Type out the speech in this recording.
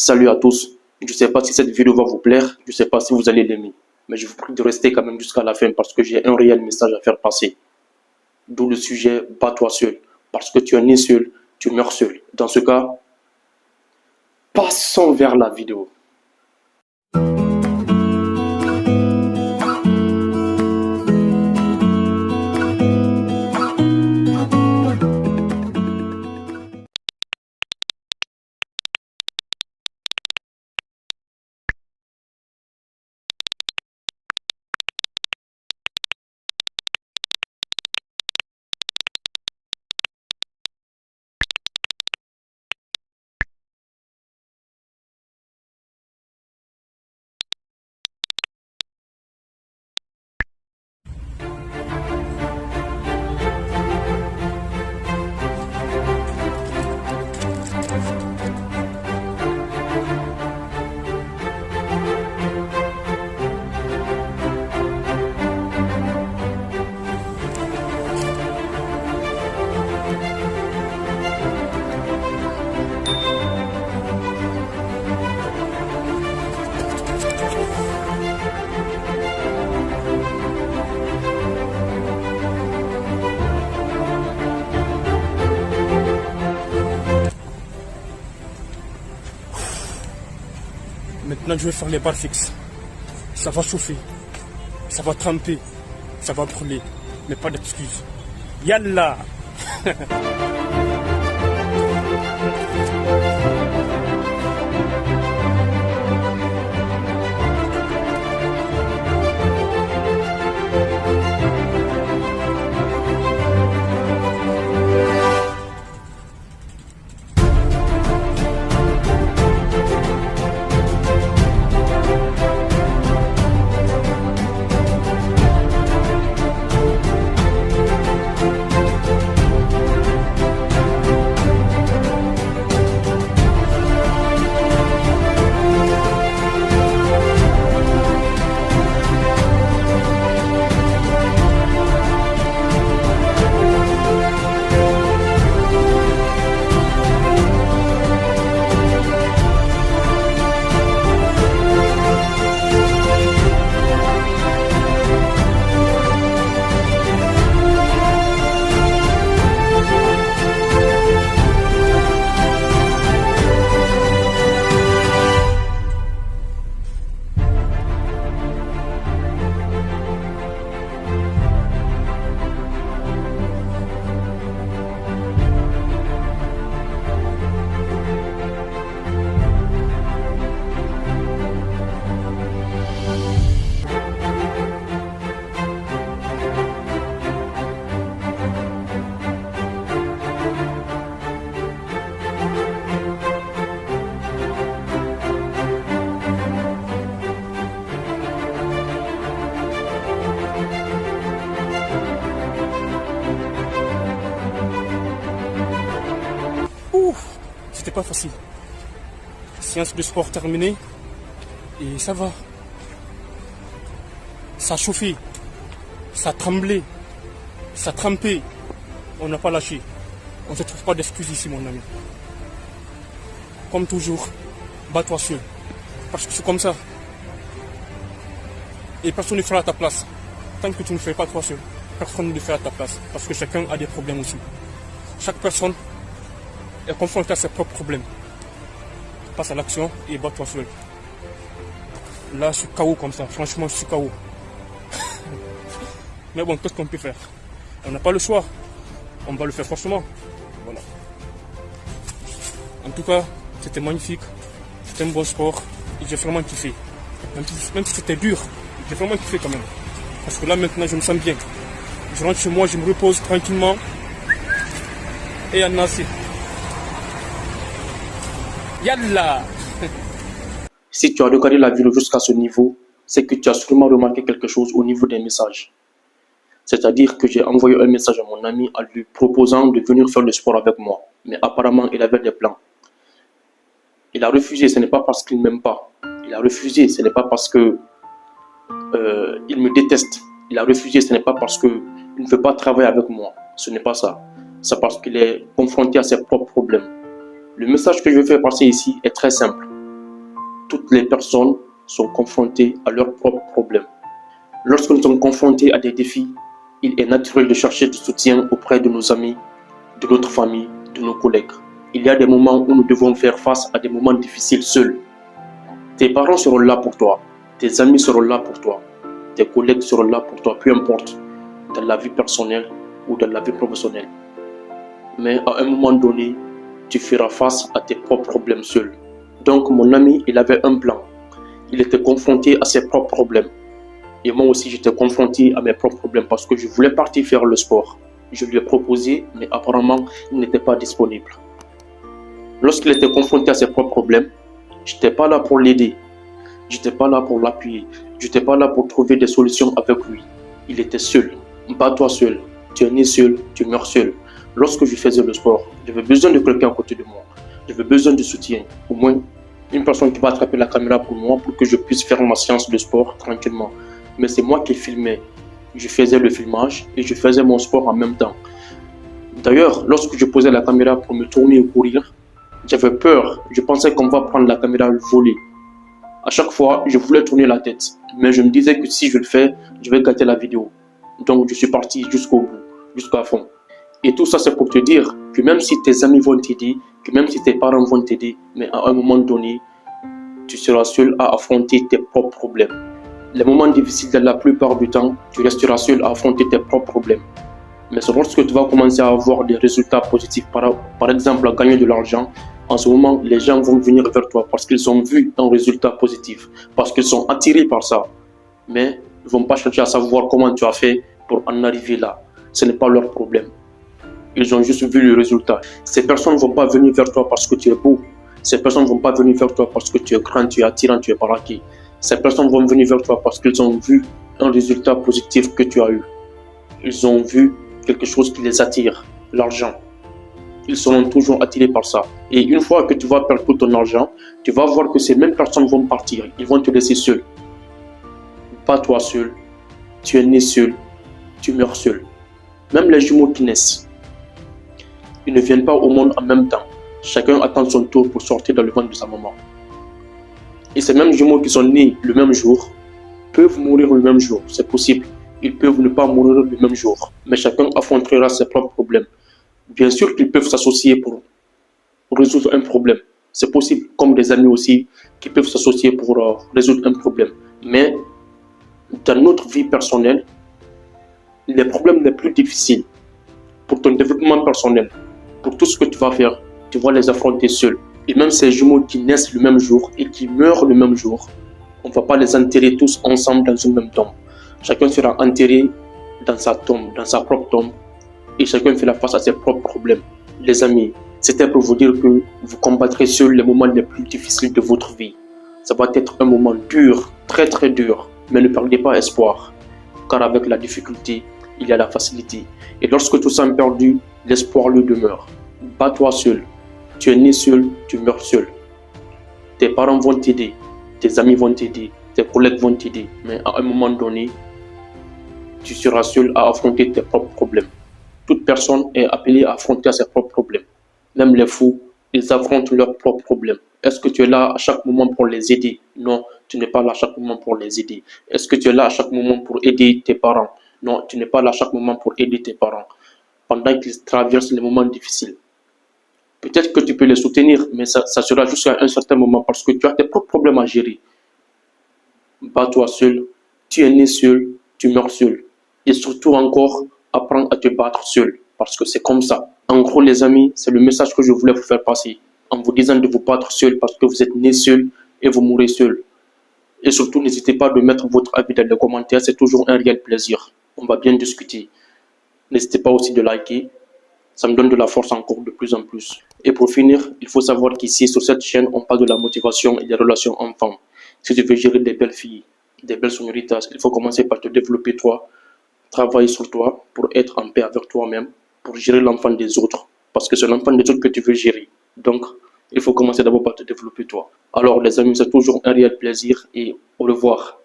Salut à tous. Je ne sais pas si cette vidéo va vous plaire, je ne sais pas si vous allez l'aimer, mais je vous prie de rester quand même jusqu'à la fin parce que j'ai un réel message à faire passer. D'où le sujet « Bats-toi seul », parce que tu es né seul, tu meurs seul. Dans ce cas, passons vers la vidéo. Maintenant, je vais faire les barres fixes. Ça va chauffer, ça va tremper, ça va brûler, mais pas d'excuses. Yallah. C'était pas facile. Séance de sport terminée et ça va. Ça a chauffé, ça a tremblé, ça a trempé. On n'a pas lâché. On ne se trouve pas d'excuses ici, mon ami. Comme toujours, bats-toi seul. Parce que c'est comme ça. Et personne ne fera à ta place. Tant que tu ne fais pas toi seul, personne ne le fait à ta place. Parce que chacun a des problèmes aussi. Chaque personne est confronté à ses propres problèmes. Passe à l'action et bats-toi seul. Là, je suis KO comme ça. Franchement, je suis KO. Mais bon, qu'est-ce qu'on peut faire? On n'a pas le choix. On va le faire forcément. Voilà. En tout cas, c'était magnifique. C'était un bon sport. Et j'ai vraiment kiffé. Même si c'était dur, j'ai vraiment kiffé quand même. Parce que là, maintenant, je me sens bien. Je rentre chez moi, je me repose tranquillement. Et en assez. Yallah. Si tu as regardé la vidéo jusqu'à ce niveau, c'est que tu as sûrement remarqué quelque chose au niveau des messages. C'est-à-dire que j'ai envoyé un message à mon ami en lui proposant de venir faire le sport avec moi. Mais apparemment, il avait des plans. Il a refusé, ce n'est pas parce qu'il ne m'aime pas. Il a refusé, ce n'est pas parce que il me déteste. Il a refusé, ce n'est pas parce qu'il ne veut pas travailler avec moi. Ce n'est pas ça. C'est parce qu'il est confronté à ses propres problèmes. Le message que je veux faire passer ici est très simple. Toutes les personnes sont confrontées à leurs propres problèmes. Lorsque nous sommes confrontés à des défis, il est naturel de chercher du soutien auprès de nos amis, de notre famille, de nos collègues. Il y a des moments où nous devons faire face à des moments difficiles seuls. Tes parents seront là pour toi, tes amis seront là pour toi, tes collègues seront là pour toi, peu importe, dans la vie personnelle ou dans la vie professionnelle. Mais à un moment donné, tu feras face à tes propres problèmes seul. Donc mon ami, il avait un plan. Il était confronté à ses propres problèmes. Et moi aussi, j'étais confronté à mes propres problèmes parce que je voulais partir faire le sport. Je lui ai proposé, mais apparemment, il n'était pas disponible. Lorsqu'il était confronté à ses propres problèmes, je n'étais pas là pour l'aider. Je n'étais pas là pour l'appuyer. Je n'étais pas là pour trouver des solutions avec lui. Il était seul. Bats-toi seul. Tu es né seul, tu meurs seul. Lorsque je faisais le sport, j'avais besoin de quelqu'un à côté de moi. J'avais besoin de soutien. Au moins, une personne qui va attraper la caméra pour moi pour que je puisse faire ma séance de sport tranquillement. Mais c'est moi qui filmais. Je faisais le filmage et je faisais mon sport en même temps. D'ailleurs, lorsque je posais la caméra pour me tourner ou courir, j'avais peur. Je pensais qu'on va prendre la caméra et le voler. À chaque fois, je voulais tourner la tête. Mais je me disais que si je le fais, je vais gâter la vidéo. Donc, je suis parti jusqu'au bout, jusqu'à fond. Et tout ça, c'est pour te dire que même si tes amis vont t'aider, que même si tes parents vont t'aider, mais à un moment donné, tu seras seul à affronter tes propres problèmes. Les moments difficiles, la plupart du temps, tu resteras seul à affronter tes propres problèmes. Mais c'est lorsque tu vas commencer à avoir des résultats positifs, par exemple à gagner de l'argent, en ce moment, les gens vont venir vers toi parce qu'ils ont vu un résultat positif, parce qu'ils sont attirés par ça. Mais ils ne vont pas chercher à savoir comment tu as fait pour en arriver là. Ce n'est pas leur problème. Ils ont juste vu le résultat. Ces personnes ne vont pas venir vers toi parce que tu es beau. Ces personnes ne vont pas venir vers toi parce que tu es grand, tu es attirant, tu es baraqué. Ces personnes vont venir vers toi parce qu'ils ont vu un résultat positif que tu as eu. Ils ont vu quelque chose qui les attire, l'argent. Ils seront toujours attirés par ça. Et une fois que tu vas perdre tout ton argent, tu vas voir que ces mêmes personnes vont partir. Ils vont te laisser seul. Pas toi seul. Tu es né seul. Tu meurs seul. Même les jumeaux qui naissent, ils ne viennent pas au monde en même temps. Chacun attend son tour pour sortir dans le ventre de sa maman. Et ces mêmes jumeaux qui sont nés le même jour peuvent mourir le même jour. C'est possible. Ils peuvent ne pas mourir le même jour. Mais chacun affrontera ses propres problèmes. Bien sûr qu'ils peuvent s'associer pour résoudre un problème. C'est possible, comme des amis aussi, qui peuvent s'associer pour résoudre un problème. Mais dans notre vie personnelle, les problèmes les plus difficiles pour ton développement personnel, pour tout ce que tu vas faire, tu vas les affronter seul. Et même ces jumeaux qui naissent le même jour et qui meurent le même jour, on ne va pas les enterrer tous ensemble dans une même tombe. Chacun sera enterré dans sa tombe, dans sa propre tombe, et chacun fera face à ses propres problèmes. Les amis, c'était pour vous dire que vous combattrez seuls les moments les plus difficiles de votre vie. Ça va être un moment dur, très très dur, mais ne perdez pas espoir, car avec la difficulté, il y a la facilité. Et lorsque tout ça est perdu, l'espoir lui demeure. Bats-toi seul. Tu es né seul, tu meurs seul. Tes parents vont t'aider, tes amis vont t'aider, tes collègues vont t'aider, mais à un moment donné, tu seras seul à affronter tes propres problèmes. Toute personne est appelée à affronter ses propres problèmes. Même les fous, ils affrontent leurs propres problèmes. Est-ce que tu es là à chaque moment pour les aider? Non, tu n'es pas là à chaque moment pour les aider. Est-ce que tu es là à chaque moment pour aider tes parents? Non, tu n'es pas là à chaque moment pour aider tes parents. Pendant qu'ils traversent les moments difficiles. Peut-être que tu peux les soutenir, mais ça sera jusqu'à un certain moment parce que tu as tes propres problèmes à gérer. Bats-toi seul, tu es né seul, tu meurs seul. Et surtout encore, apprends à te battre seul, parce que c'est comme ça. En gros, les amis, c'est le message que je voulais vous faire passer, en vous disant de vous battre seul parce que vous êtes né seul et vous mourrez seul. Et surtout, n'hésitez pas à mettre votre avis dans les commentaires, c'est toujours un réel plaisir. On va bien discuter. N'hésitez pas aussi de liker, ça me donne de la force encore de plus en plus. Et pour finir, il faut savoir qu'ici, sur cette chaîne, on parle de la motivation et des relations enfants. Si tu veux gérer des belles filles, des belles sonoritas, il faut commencer par te développer toi, travailler sur toi pour être en paix avec toi-même, pour gérer l'enfant des autres. Parce que c'est l'enfant des autres que tu veux gérer. Donc, il faut commencer d'abord par te développer toi. Alors les amis, c'est toujours un réel plaisir et au revoir.